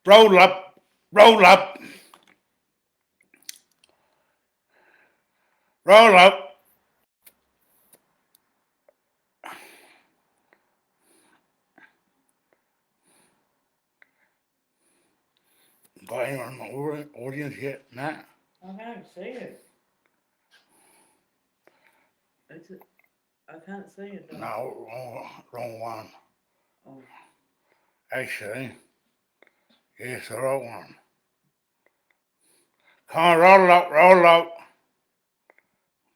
Roll up, roll up, roll up. Got anyone in the audience yet? Nah. I can't see it. I can't see it. No, wrong one. Oh. Actually, yes, the right one. Come on, roll up, roll up.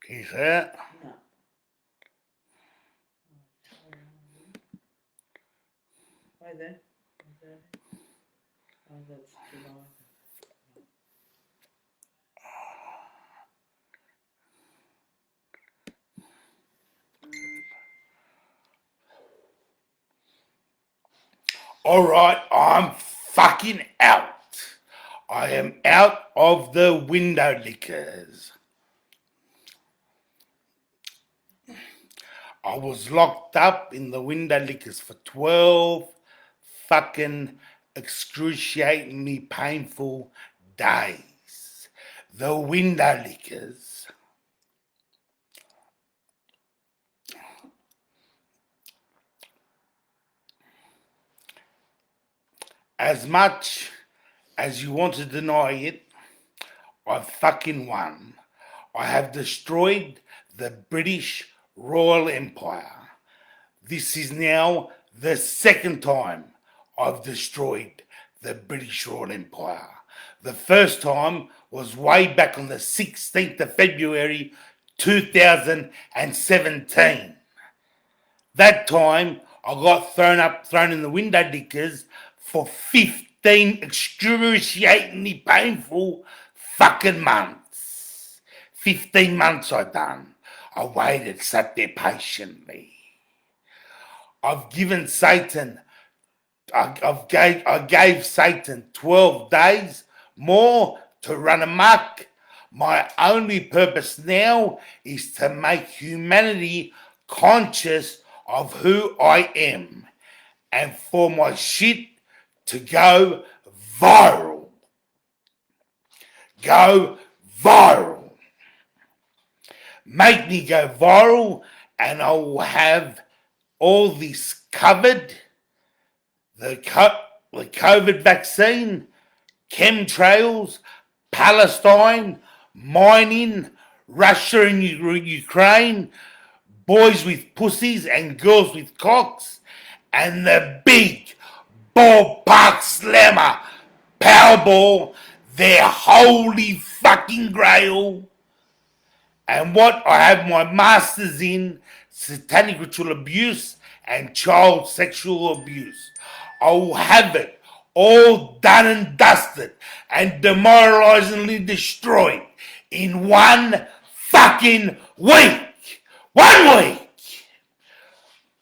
Can you see it? No. Wait there. Oh, that's July. Alright, I'm fucking out. I am out of the window lickers. I was locked up in the window lickers for 12 fucking excruciatingly painful days. The window lickers. As much as you want to deny it, I fucking won. I have destroyed the British Royal Empire. This is now the second time I've destroyed the British Royal Empire. The first time was way back on the 16th of February 2017. That time I got thrown in the window lickers for 15 excruciatingly painful fucking months. 15 months I done. I waited, sat there patiently. I've given Satan, I gave Satan 12 days more to run amok. My only purpose now is to make humanity conscious of who I am and for my shit to go viral. Go viral. Make me go viral and I will have all this covered. The COVID vaccine, chemtrails, Palestine, mining, Russia and Ukraine, boys with pussies and girls with cocks, and the big ballpark slammer, Powerball, their holy fucking grail. And what I have my masters in, satanic ritual abuse and child sexual abuse. I will have it all done and dusted and demoralizingly destroyed in one fucking week. 1 week.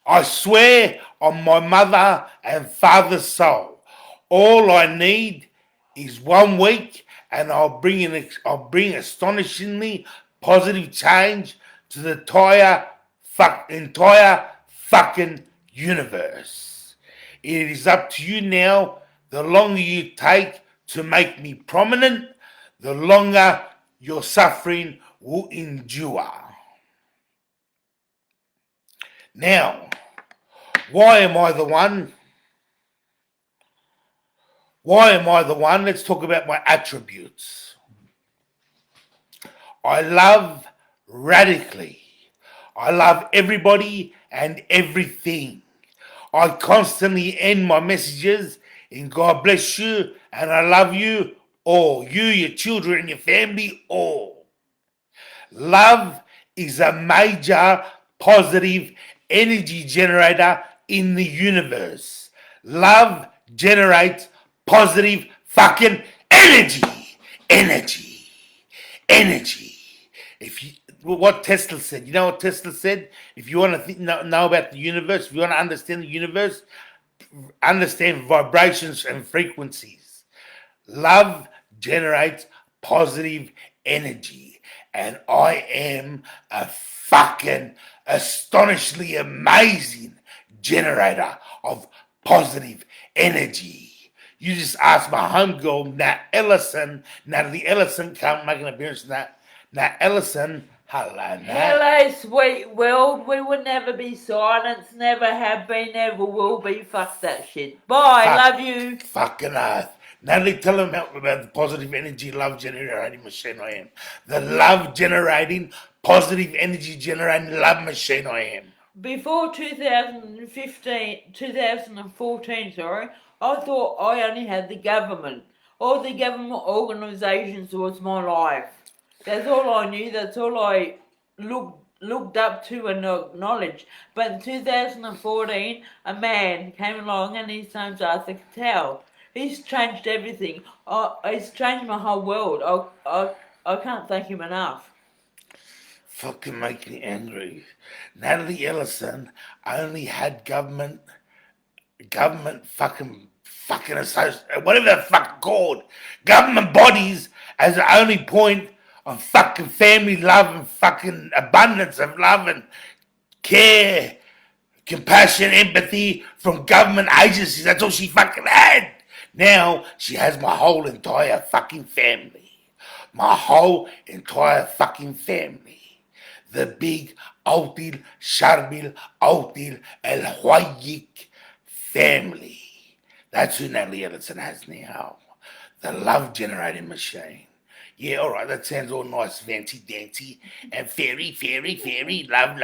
I swear on my mother and father's soul, all I need is 1 week and I'll bring astonishingly positive change to the entire fucking universe. It is up to you now. The longer you take to make me prominent, the longer your suffering will endure. Now, why am I the one? Why am I the one? Let's talk about my attributes. I love radically. I love everybody and everything. I constantly end my messages in God bless you and I love you all. You, your children, and your family, all. Love is a major positive energy generator in the universe. Love generates positive fucking energy. Energy. If you, what Tesla said, you know what Tesla said? If you want to know about the universe, if you want to understand the universe, understand vibrations and frequencies. Love generates positive energy. And I am a fucking astonishingly amazing generator of positive energy. You just ask my homegirl, Natalie Ellison, come make an appearance. Nat Ellison, hello, Nat. Hello, sweet world. We will never be silenced, never have been, never will be. Fuck that shit. Bye, Fuck. love you. Fucking earth. Natalie, tell them about the positive energy love generating machine I am. The love generating, positive energy generating love machine I am. Before 2014, sorry, I thought I only had the government. All the government organisations was my life. That's all I knew, that's all I looked up to and acknowledged. But in 2014, a man came along and his name's Arthur Cattell. He's changed everything. He's changed my whole world. I can't thank him enough. Fucking make me angry. Natalie Ellison only had government fucking whatever the fuck called, government bodies as the only point of fucking family love and fucking abundance of love and care, compassion, empathy from government agencies. That's all she fucking had. Now she has my whole entire fucking family. My whole entire fucking family. The big Autil, Sharbil, Autil, El Huayik family. That's who Natalie Ellison has now. The love generating machine. Yeah, all right, that sounds all nice, fancy, dancy, and fairy, love,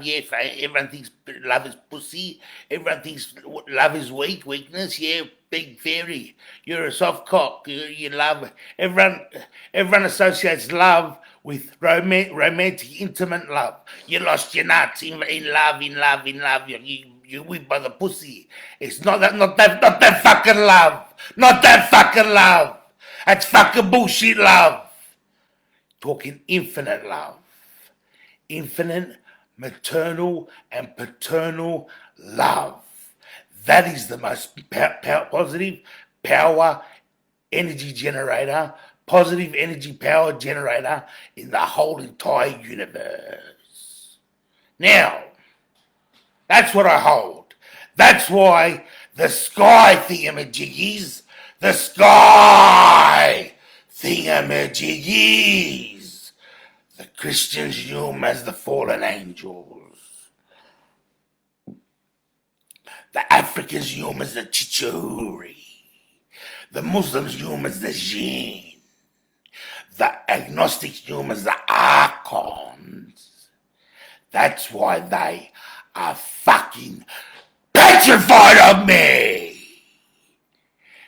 yeah, everyone thinks love is pussy, everyone thinks love is weakness, yeah, big fairy, you're a soft cock, you love, everyone associates love with romantic, intimate love. You lost your nuts in love, you're whipped by the pussy. It's not that fucking love, not that fucking love. That's fucking bullshit love. Talking infinite love. Infinite maternal and paternal love. That is the most positive power energy generator, positive energy power generator in the whole entire universe. Now, that's what I hold. That's why the sky thingamajiggies, the sky thingamajiggies, the Christians knew them as the fallen angels. The Africans knew them as the Chichuri. The Muslims knew them as the Jinn. The agnostics knew them as the Archons. That's why they are fucking petrified of me.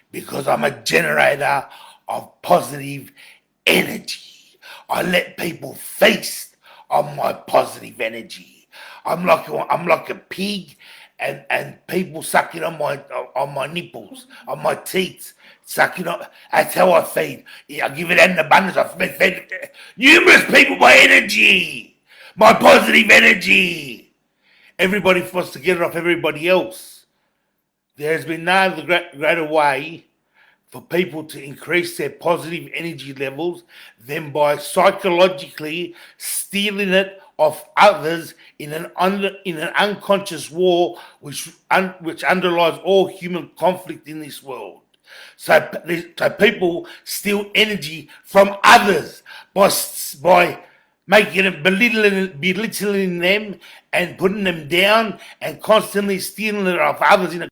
Because I'm a generator of positive energy. I let people feast on my positive energy. I'm like a pig, and people sucking on my nipples, on my teeth, sucking on. That's how I feed. I give it in abundance. I feed numerous people my energy, my positive energy. Everybody wants to get it off everybody else. There has been no other greater way for people to increase their positive energy levels than by psychologically stealing it off others in an unconscious war which underlies all human conflict in this world. So people steal energy from others by making it belittling them and putting them down and constantly stealing it off others in a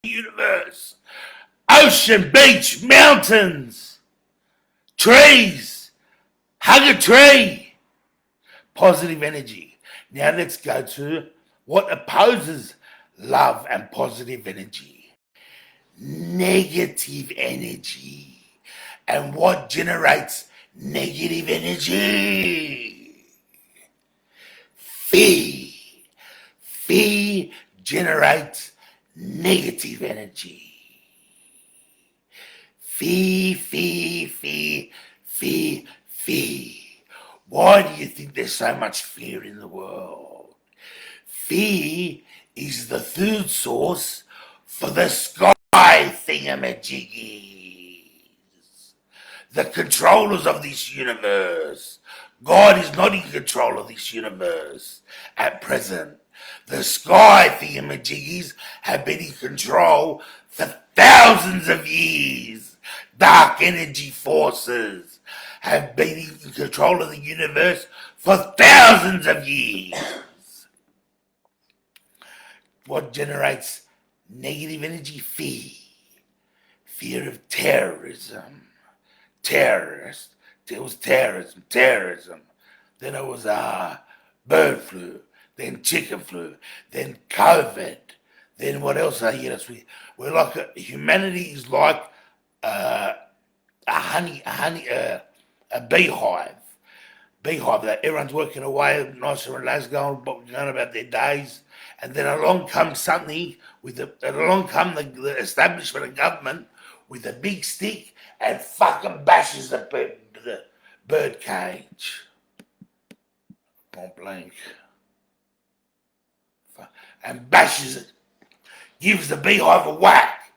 universe. Ocean, beach, mountains, trees, hug a tree. Positive energy. Now let's go to what opposes love and positive energy. Negative energy. And what generates negative energy? Fear. Fear generates negative energy. Fear. Why do you think there's so much fear in the world? Fear is the food source for the sky thingamajiggies. the controllers of this universe. God is not in control of this universe at present. The sky thingamajiggies have been in control for thousands of years. Dark energy forces have been in control of the universe for thousands of years. What generates negative energy? Fear. Fear of terrorism. Terrorist. It was terrorism. Then it was bird flu. Then chicken flu. Then COVID. Then what else? We're like humanity is like a beehive. Beehive that everyone's working away, nice and relaxed, going about their days, and then along comes something along come the establishment of government with a big stick and fucking bashes the bird cage. Point blank. And bashes it, gives the beehive a whack,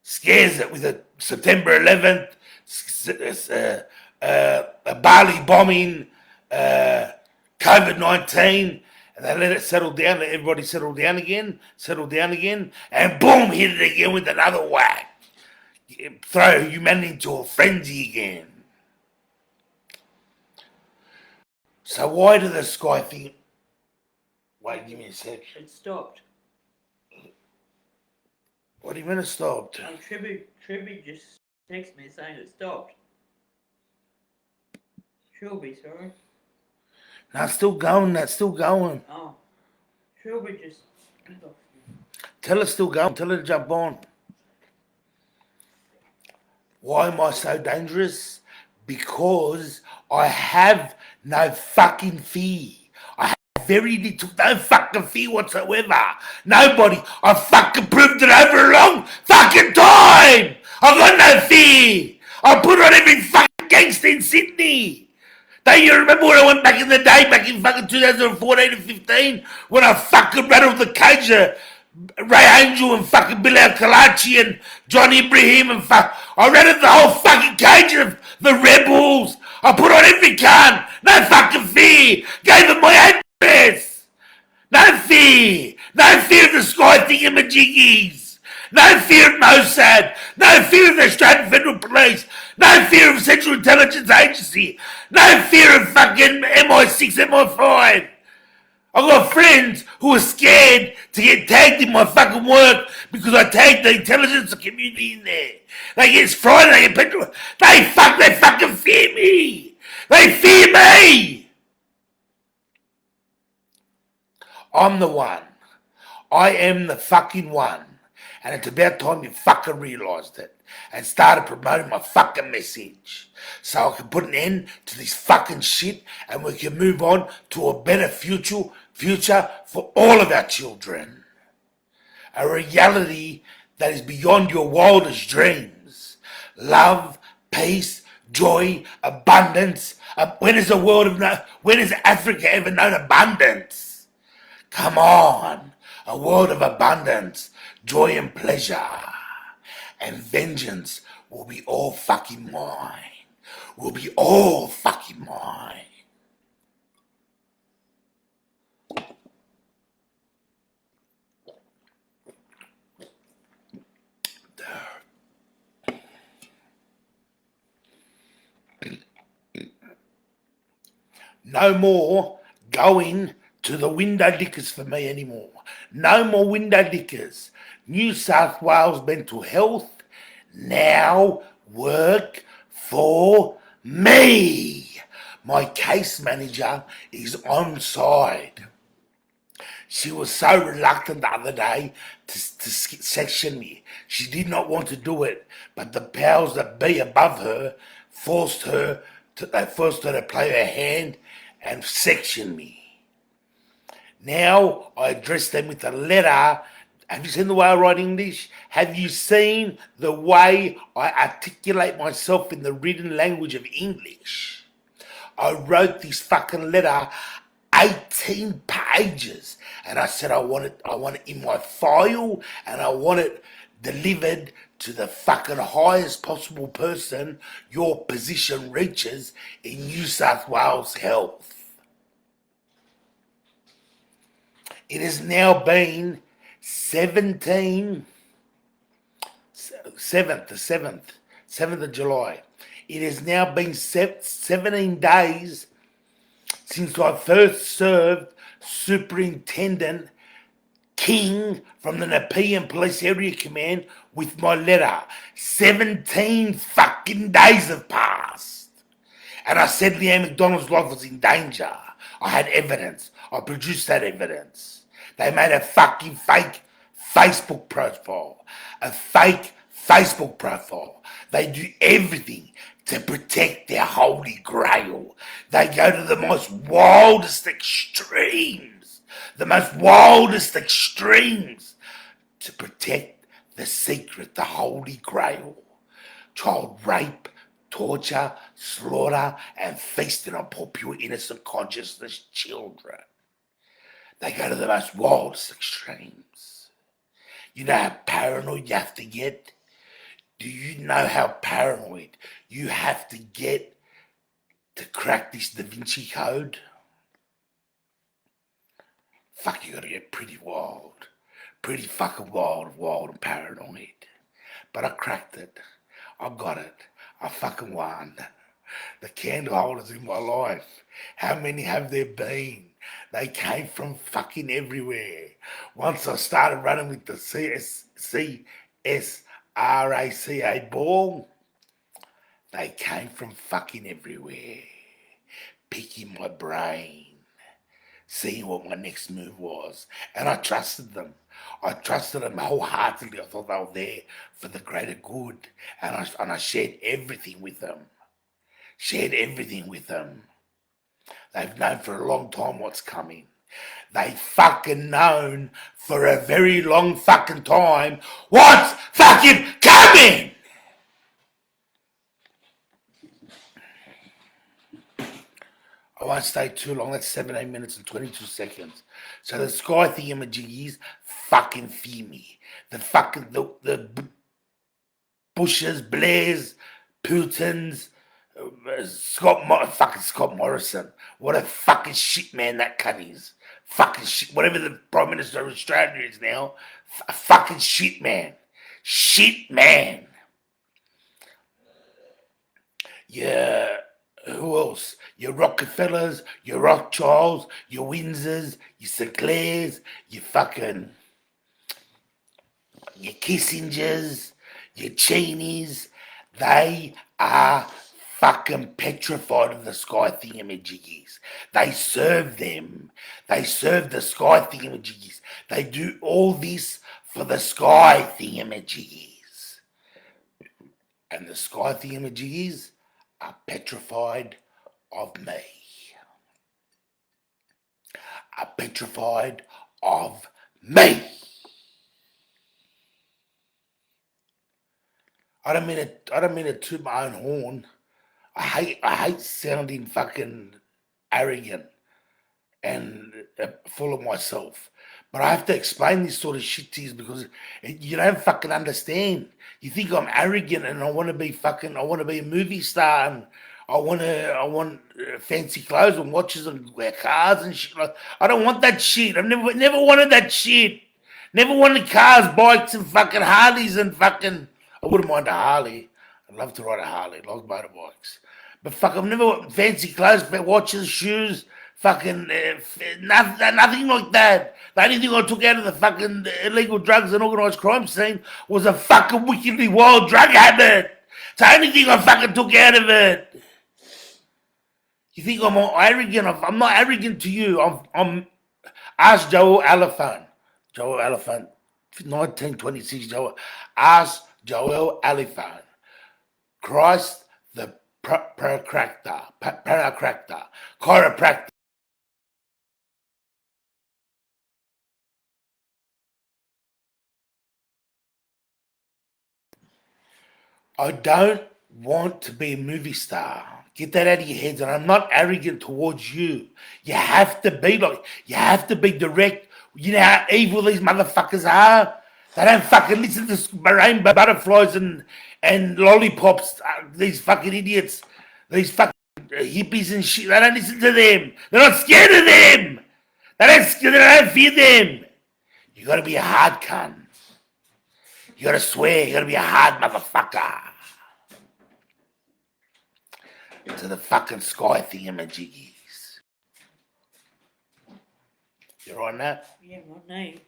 scares it with a September 11th, a Bali bombing, COVID-19, and they let it settle down, let everybody settle down again, and boom, hit it again with another whack. Throw humanity into a frenzy again. So why do the sky think... Wait, give me a sec. It stopped. What do you mean it stopped? Tribby just texted me saying it stopped. Shelby, sorry. No, it's still going, that's still going. Oh. Shelby just... Tell her still going, tell her to jump on. Why am I so dangerous? Because I have no fucking fear. I have very little, no fucking fear whatsoever. Nobody. I fucking proved it over a long fucking time. I got no fear. I put on every fucking gangster in Sydney. Don't you remember when I went back in the day, back in fucking 2014 and 15, when I fucking rattled the cage of Ray Angel and fucking Bilal Kalachi and John Ibrahim and I rattled the whole fucking cage of the rebels. I put on every cunt. No fucking fear. Gave them my address. No fear. No fear of the sky thingamajiggies. No fear of Mossad. No fear of the Australian Federal Police. No fear of Central Intelligence Agency. No fear of fucking MI6, MI5. I've got friends who are scared to get tagged in my fucking work because I tagged the intelligence community in there. They get frightened, they get petrol. They fucking fear me. They fear me. I'm the one. I am the fucking one. And it's about time you fucking realised it and started promoting my fucking message so I can put an end to this fucking shit and we can move on to a better future for all of our children. A reality that is beyond your wildest dreams. Love, peace, joy, abundance. When has Africa ever known abundance? Come on, a world of abundance, joy and pleasure. And vengeance will be all fucking mine. Will be all fucking mine. No more going to the window lickers for me anymore. No more window lickers. New South Wales Mental Health now work for me. My case manager is on side. She was so reluctant the other day to section me. She did not want to do it, but the powers that be above her forced her to play her hand and section me. Now I address them with a letter. Have you seen the way I write English? Have you seen the way I articulate myself in the written language of English? I wrote this fucking letter 18 pages and I said I want it in my file and I want it delivered to the fucking highest possible person your position reaches in New South Wales Health. It has now been 7th of July. It has now been 17 days since I first served Superintendent King from the Nepean Police Area Command with my letter. 17 fucking days have passed. And I said Leanne McDonald's life was in danger. I had evidence. I produced that evidence. They made a fucking fake Facebook profile. A fake Facebook profile. They do everything to protect their holy grail. They go to the most wildest extremes. The most wildest extremes to protect the secret, the holy grail. Child rape, torture, slaughter, and feasting on poor, pure, innocent consciousness children. They go to the most wildest extremes. You know how paranoid you have to get? Do you know how paranoid you have to get to crack this Da Vinci Code? Fuck, you gotta get pretty wild. Pretty fucking wild and paranoid. But I cracked it. I got it. I fucking won. The candle holders in my life. How many have there been? They came from fucking everywhere. Once I started running with the CSRACA ball, they came from fucking everywhere. Picking my brain. Seeing what my next move was. And I trusted them. I trusted them wholeheartedly. I thought they were there for the greater good. And I shared everything with them. They've known for a long time what's coming. They've fucking known for a very long fucking time what's fucking coming! I won't stay too long. That's 17 minutes and 22 seconds. So the sky thingamajiggies fucking fear me. The Bushes, Blairs, Putins, Scott Morrison. What a fucking shit man that cunt is. Fucking shit. Whatever the Prime Minister of Australia is now. Fucking shit man. Shit man. Yeah. Who else? Your Rockefellers, your Rothschilds, your Windsors, your Sinclairs, your Kissingers, your Cheneys. They are fucking petrified of the sky thingamajiggies. They serve them. They serve the sky thingamajiggies. They do all this for the sky thingamajiggies. And the sky thingamajiggies are petrified of me. Are petrified of me. I don't mean to toot my own horn. I hate sounding fucking arrogant and full of myself. But I have to explain this sort of shit to you because you don't fucking understand. You think I'm arrogant and I want to be a movie star and I want fancy clothes and watches and cars and shit. I don't want that shit. I've never wanted that shit. Never wanted cars, bikes and fucking Harleys and fucking, I wouldn't mind a Harley. I'd love to ride a Harley, like motorbikes. But fuck, I've never wanted fancy clothes, watches, shoes, fucking nothing like that. The only thing I took out of the fucking illegal drugs and organised crime scene was a fucking wickedly wild drug habit. It's the only thing I fucking took out of it. You think I'm arrogant? I'm not arrogant to you. I'm ask Joel Elephant. Joel Elephant, 1926. Ask Joel Elephant. Christ the chiropractor. I don't want to be a movie star. Get that out of your heads. And I'm not arrogant towards you. You have to be direct. You know how evil these motherfuckers are? They don't fucking listen to rainbow butterflies and lollipops. These fucking idiots. These fucking hippies and shit. They don't listen to them. They're not scared of them. They don't fear them. You gotta be a hard cunt. You gotta swear. You gotta be a hard motherfucker. To the fucking sky thingamajiggies. You're on that? Yeah, my name.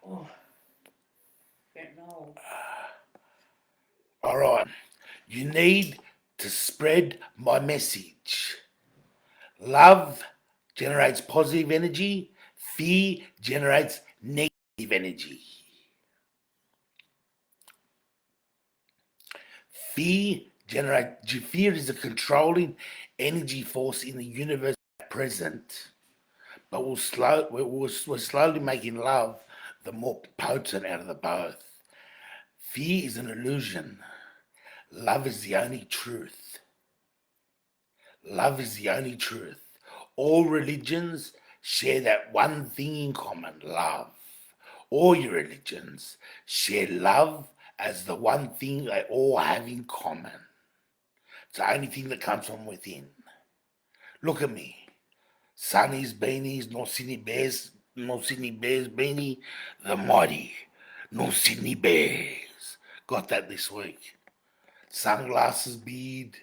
Oh, getting old. All right. You need to spread my message. Love generates positive energy. Fear generates negative energy. Fear is a controlling energy force in the universe at present. But we're slowly making love the more potent out of the both. Fear is an illusion. Love is the only truth. Love is the only truth. All religions share that one thing in common, love. All your religions share love as the one thing they all have in common. It's the only thing that comes from within. Look at me. Sunnies, beanies, North Sydney Bears beanie, the mighty North Sydney Bears. Got that this week. Sunglasses, beard,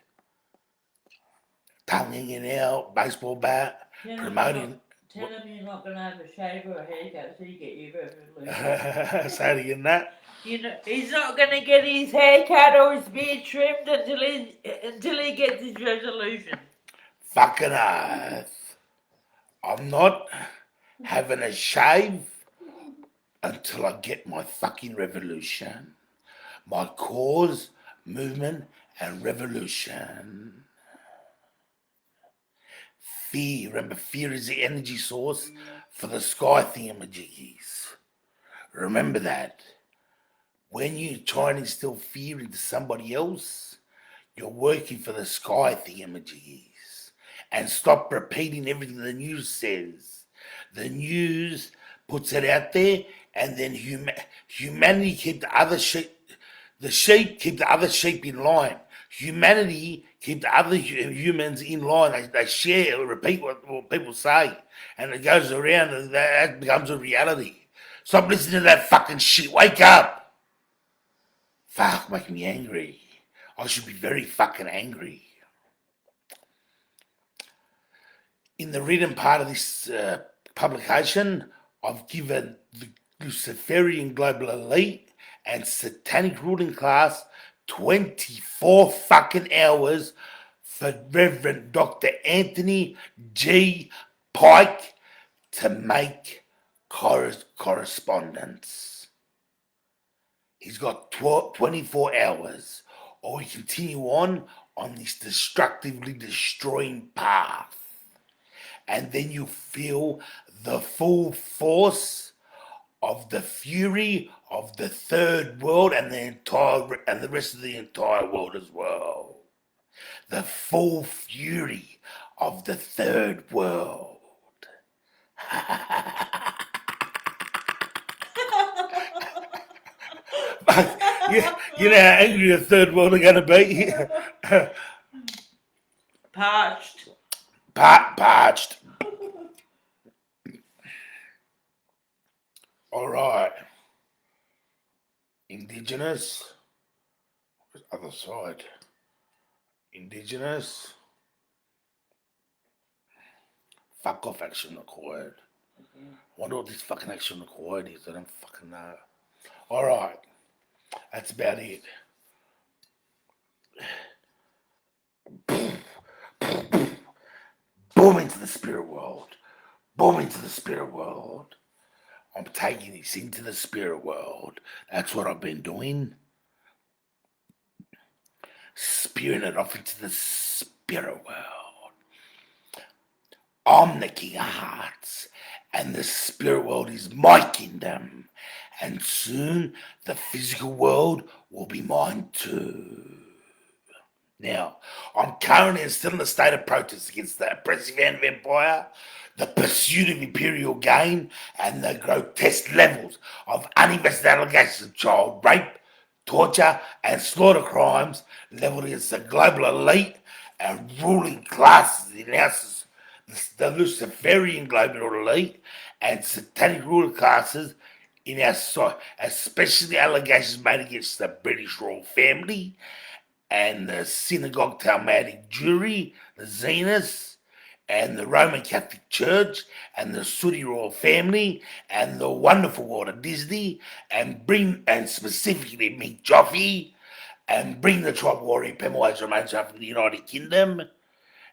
tongue hanging out, baseball bat, promoting. Tell him you're not going to have a shave or a haircut so you get your resolution. Say it again, that. You know, he's not going to get his hair cut or his beard trimmed until he gets his resolution. Fucking earth. I'm not having a shave until I get my fucking revolution. My cause, movement, and revolution. Fear. Remember, fear is the energy source for the sky thingamajiggies. Remember that. When you try and instill fear into somebody else, you're working for the sky thingamajiggies. And stop repeating everything the news says. The news puts it out there, and then humanity keep the other sheep. The sheep keep the other sheep in line. Humanity keep the other humans in line. They share, repeat what people say, and it goes around, and that becomes a reality. Stop listening to that fucking shit. Wake up. Fuck, making me angry. I should be very fucking angry. In the written part of this publication, I've given the Luciferian global elite and satanic ruling class 24 fucking hours for Reverend Dr. Anthony G. Pike to make correspondence. He's got 24 hours, or we continue on this destructively destroying path. And then you feel the full force of the fury of the third world and the rest of the entire world as well. The full fury of the third world. You know how angry the third world are going to be? Parched. Parched. All right. Indigenous. Other side. Indigenous. Fuck off, action required. I wonder what this fucking action required is. I don't fucking know. All right. That's about it. Boom into the spirit world. Boom into the spirit world. I'm taking this into the spirit world. That's what I've been doing. Spewing it off into the spirit world. I'm the king of hearts, and the spirit world is my kingdom. And soon the physical world will be mine too. Now, I'm currently still in a state of protest against the oppressive hand of empire, the pursuit of imperial gain, and the grotesque levels of uninvested allegations of child rape, torture, and slaughter crimes leveled against the global elite and ruling classes in houses, the Luciferian global elite and satanic ruling classes in our society, especially allegations made against the British royal family and the synagogue Talmudic Jewry, the Zionists, and the Roman Catholic Church, and the Saudi royal family, and the wonderful world of Disney, and specifically Mick Joffe, and bring the tribal warrior Pemaway remains from the United Kingdom.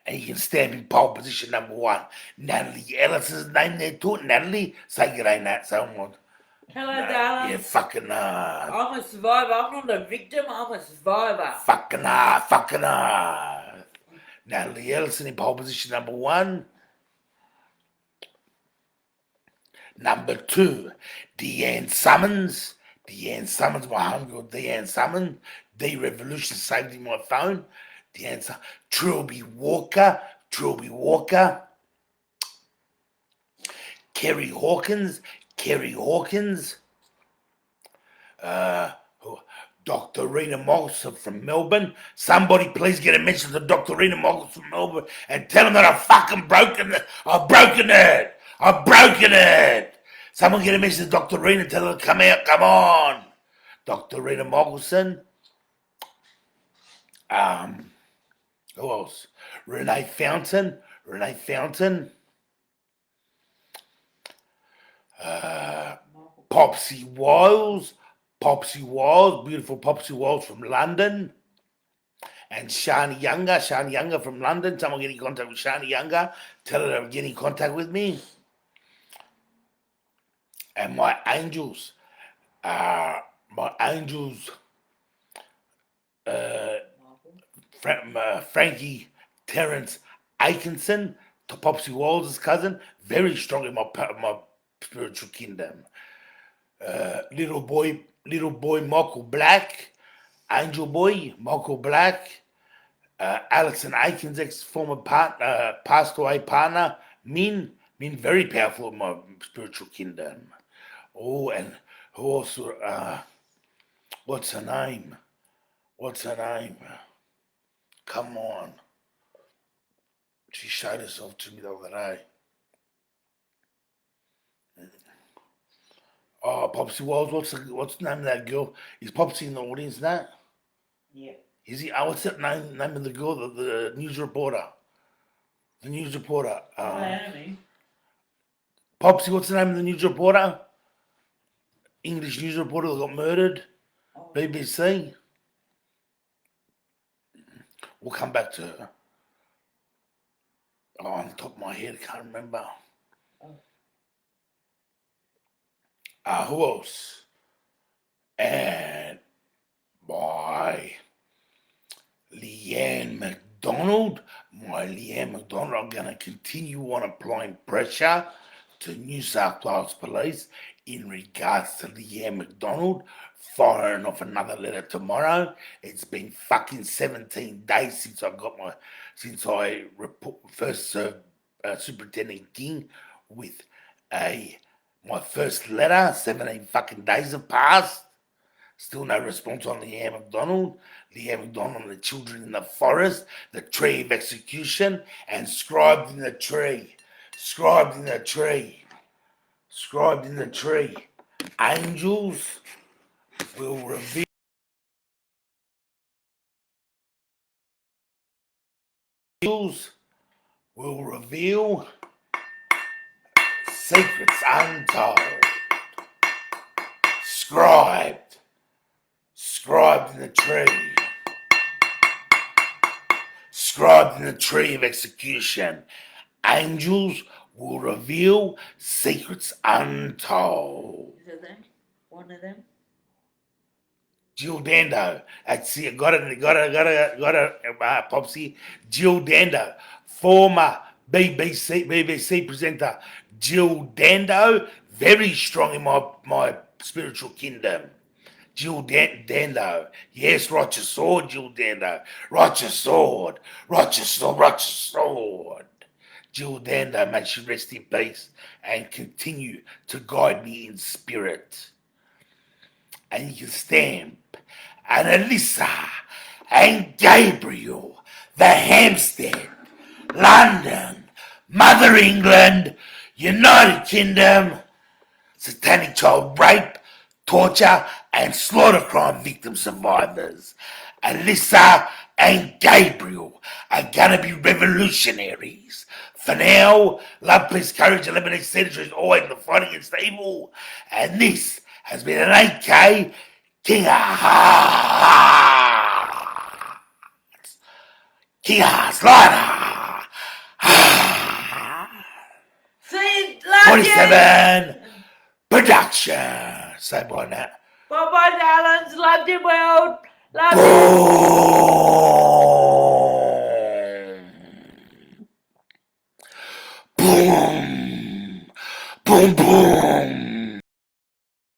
And you can stamp in pole position number 1. Natalie Ellis's name there to it. Natalie, say good day, Nat. Someone. Hello, No, darling. yeah, fucking I'm a survivor. I'm not a victim. I'm a survivor. fucking Natalie Ellison in pole position number 1. Number 2, Deanne Summons. Deanne Summons, my homegirl Deanne Summons. D-Revolution saved in my phone. Deanne Summons. Trilby Walker. Kerry Hawkins. Dr. Rena Mogulson from Melbourne. Somebody please get a message to Dr. Rena Mogulson from Melbourne and tell them that I've fucking broken it. I've broken it. Someone get a message to Dr. Rena and tell her to come out. Come on. Dr. Rena Mogulson. Who else? Renee Fountain. Popsy Wiles, beautiful Popsy Wiles from London. And Shani Younger from London. Someone get in contact with Shani Younger. Tell her to get in contact with me. And my angels, Frankie Terence Atkinson, to Popsy Wiles' cousin, very strong in my spiritual kingdom. Little boy Michael Black, Angel Boy Michael Black, Alison Aikens' ex-former partner, passed away partner, Min, very powerful in my spiritual kingdom. Oh, and who also, what's her name? Come on. She showed herself to me the other day. Oh, Popsy Wiles, what's the name of that girl? Is Popsy in the audience now? Yeah. Is he? What's that name of the girl? The news reporter. Enemy. Popsy, what's the name of the news reporter? English news reporter that got murdered. Oh. BBC. We'll come back to her. Oh, on the top of my head, I can't remember. Who else? And by Leanne McDonald. I'm going to continue on applying pressure to New South Wales Police in regards to Leanne McDonald firing off another letter tomorrow. It's been fucking 17 days since I first served Superintendent King with my first letter. 17 fucking days have passed. Still no response on Leanne McDonald. Leanne McDonald and the children in the forest, the tree of execution, and scribed in the tree. Angels will reveal secrets untold. Scribed in the tree. Scribed in the tree of execution. Angels will reveal secrets untold. Is it them? One of them? Jill Dando. That's it. Got it, Popsy. Jill Dando. Former BBC presenter Jill Dando. Very strong in my spiritual kingdom. Jill Dando. Yes, rot your sword, Jill Dando. Rot your sword. Rot your sword. Rot your sword. Jill Dando, may she rest in peace and continue to guide me in spirit. And you can stamp and Alyssa and Gabriel, the Hampstead, London, Mother England, United Kingdom, satanic child rape, torture, and slaughter crime victim survivors. Alyssa and Gabriel are gonna be revolutionaries. For now, love, peace, courage, eliminate century is always the fight against evil. And this has been an AK King of Hearts. King of Hearts, Lighter. See you later. 47 production. Say bye now. Bye bye, darlings. Love you, world. Love you. Boom. Boom. Boom, boom.